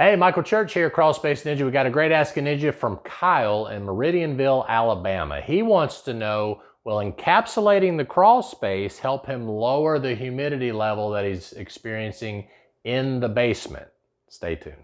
Hey, Michael Church here, Crawl Space Ninja. We got a great Ask a Ninja from Kyle in Meridianville, Alabama. He wants to know, will encapsulating the crawl space help him lower the humidity level that he's experiencing in the basement? Stay tuned.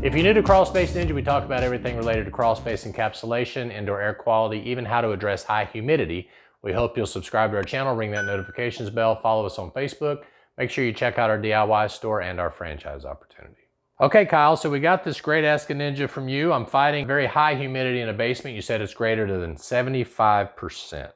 If you're new to Crawl Space Ninja, we talk about everything related to crawl space encapsulation, indoor air quality, even how to address high humidity. We hope you'll subscribe to our channel, ring that notifications bell, follow us on Facebook. Make sure you check out our DIY store and our franchise opportunity. Okay, Kyle, so we got this great Ask a Ninja from you. I'm fighting very high humidity in a basement. You said it's greater than 75%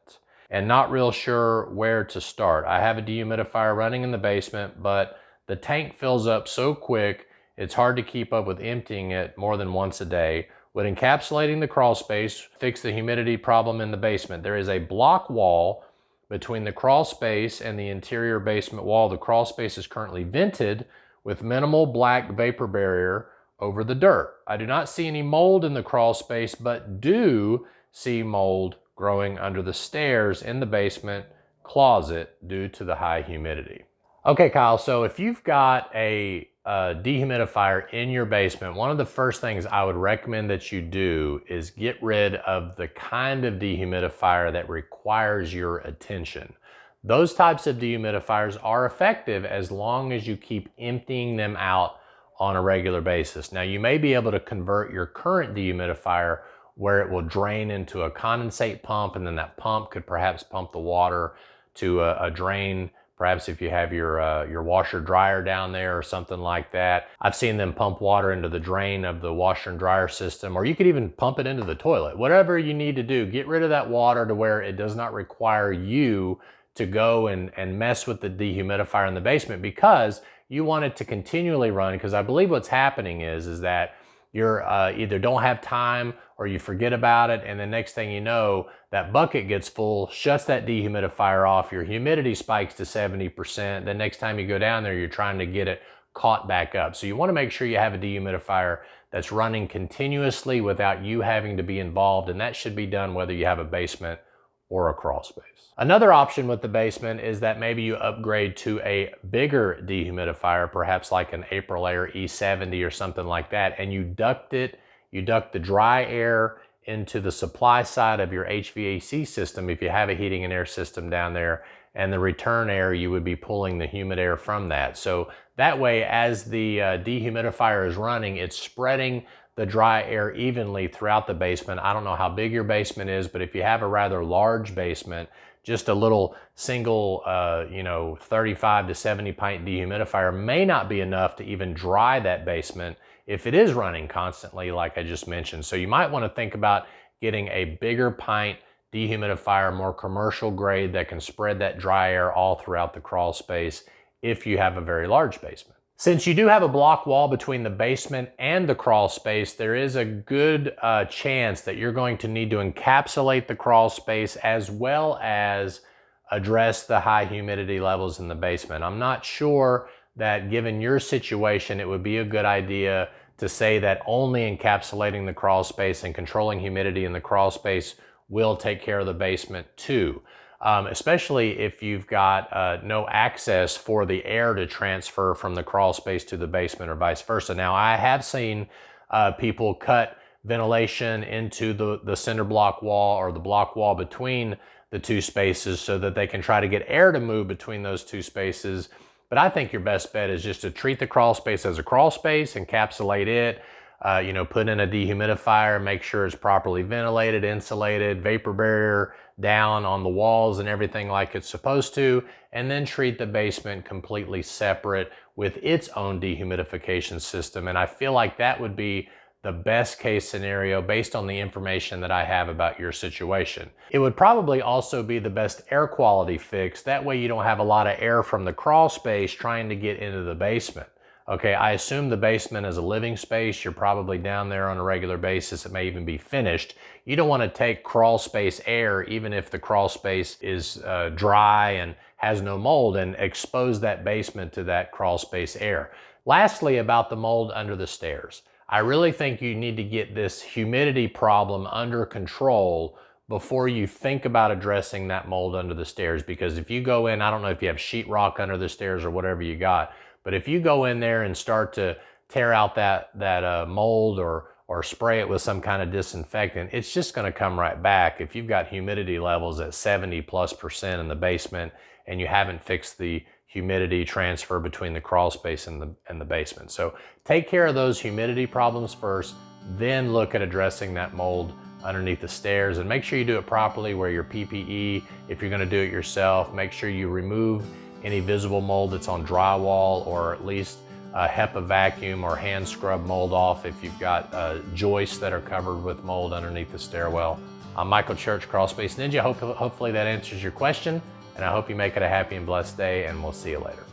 and not real sure where to start. I have a dehumidifier running in the basement, but the tank fills up so quick it's hard to keep up with emptying it more than once a day. Would encapsulating the crawl space fix the humidity problem in the basement? There is a block wall between the crawl space and the interior basement wall. The crawl space is currently vented with minimal black vapor barrier over the dirt. I do not see any mold in the crawl space, but do see mold growing under the stairs in the basement closet due to the high humidity. Okay, Kyle, so if you've got a dehumidifier in your basement, one of the first things I would recommend that you do is get rid of the kind of dehumidifier that requires your attention. Those types of dehumidifiers are effective as long as you keep emptying them out on a regular basis. Now, you may be able to convert your current dehumidifier where it will drain into a condensate pump, and then that pump could perhaps pump the water to a drain. Perhaps if you have your washer dryer down there or something like that. I've seen them pump water into the drain of the washer and dryer system, or you could even pump it into the toilet. Whatever you need to do, get rid of that water to where it does not require you to go and mess with the dehumidifier in the basement, because you want it to continually run. Because I believe what's happening is that you're either don't have time or you forget about it, and the next thing you know, that bucket gets full, shuts that dehumidifier off, your humidity spikes to 70%. The next time you go down there, you're trying to get it caught back up. So you want to make sure you have a dehumidifier that's running continuously without you having to be involved, and that should be done whether you have a basement or a crawl space. Another option with the basement is that maybe you upgrade to a bigger dehumidifier, perhaps like an Aprilaire E70 or something like that, and you duct the dry air into the supply side of your HVAC system if you have a heating and air system down there, and the return air, you would be pulling the humid air from that. So that way, as the dehumidifier is running, it's spreading the dry air evenly throughout the basement. I don't know how big your basement is, but if you have a rather large basement, just a little single 35 to 70 pint dehumidifier may not be enough to even dry that basement if it is running constantly, like I just mentioned. So you might want to think about getting a bigger pint dehumidifier, more commercial grade, that can spread that dry air all throughout the crawl space if you have a very large basement. Since you do have a block wall between the basement and the crawl space, there is a good chance that you're going to need to encapsulate the crawl space as well as address the high humidity levels in the basement. I'm not sure that, given your situation, it would be a good idea to say that only encapsulating the crawl space and controlling humidity in the crawl space will take care of the basement too. Especially if you've got no access for the air to transfer from the crawl space to the basement or vice versa. Now, I have seen people cut ventilation into the cinder block wall or the block wall between the two spaces so that they can try to get air to move between those two spaces. But I think your best bet is just to treat the crawl space as a crawl space, encapsulate it, put in a dehumidifier, make sure it's properly ventilated, insulated, vapor barrier down on the walls and everything like it's supposed to, and then treat the basement completely separate with its own dehumidification system. And I feel like that would be the best case scenario based on the information that I have about your situation. It would probably also be the best air quality fix. That way you don't have a lot of air from the crawl space trying to get into the basement. Okay, I assume the basement is a living space. You're probably down there on a regular basis. It may even be finished. You don't want to take crawl space air, even if the crawl space is dry and has no mold, and expose that basement to that crawl space air. Lastly, about the mold under the stairs. I really think you need to get this humidity problem under control before you think about addressing that mold under the stairs. Because if you go in, I don't know if you have sheetrock under the stairs or whatever you got, but if you go in there and start to tear out that mold or spray it with some kind of disinfectant, it's just going to come right back. If you've got humidity levels at 70+% in the basement and you haven't fixed the humidity transfer between the crawl space and the basement. So take care of those humidity problems first, then look at addressing that mold underneath the stairs, and make sure you do it properly. Wear your PPE. If you're going to do it yourself, make sure you remove any visible mold that's on drywall, or at least HEPA vacuum or hand scrub mold off if you've got joists that are covered with mold underneath the stairwell. I'm Michael Church, Crawl Space Ninja. Hopefully that answers your question, and I hope you make it a happy and blessed day, and we'll see you later.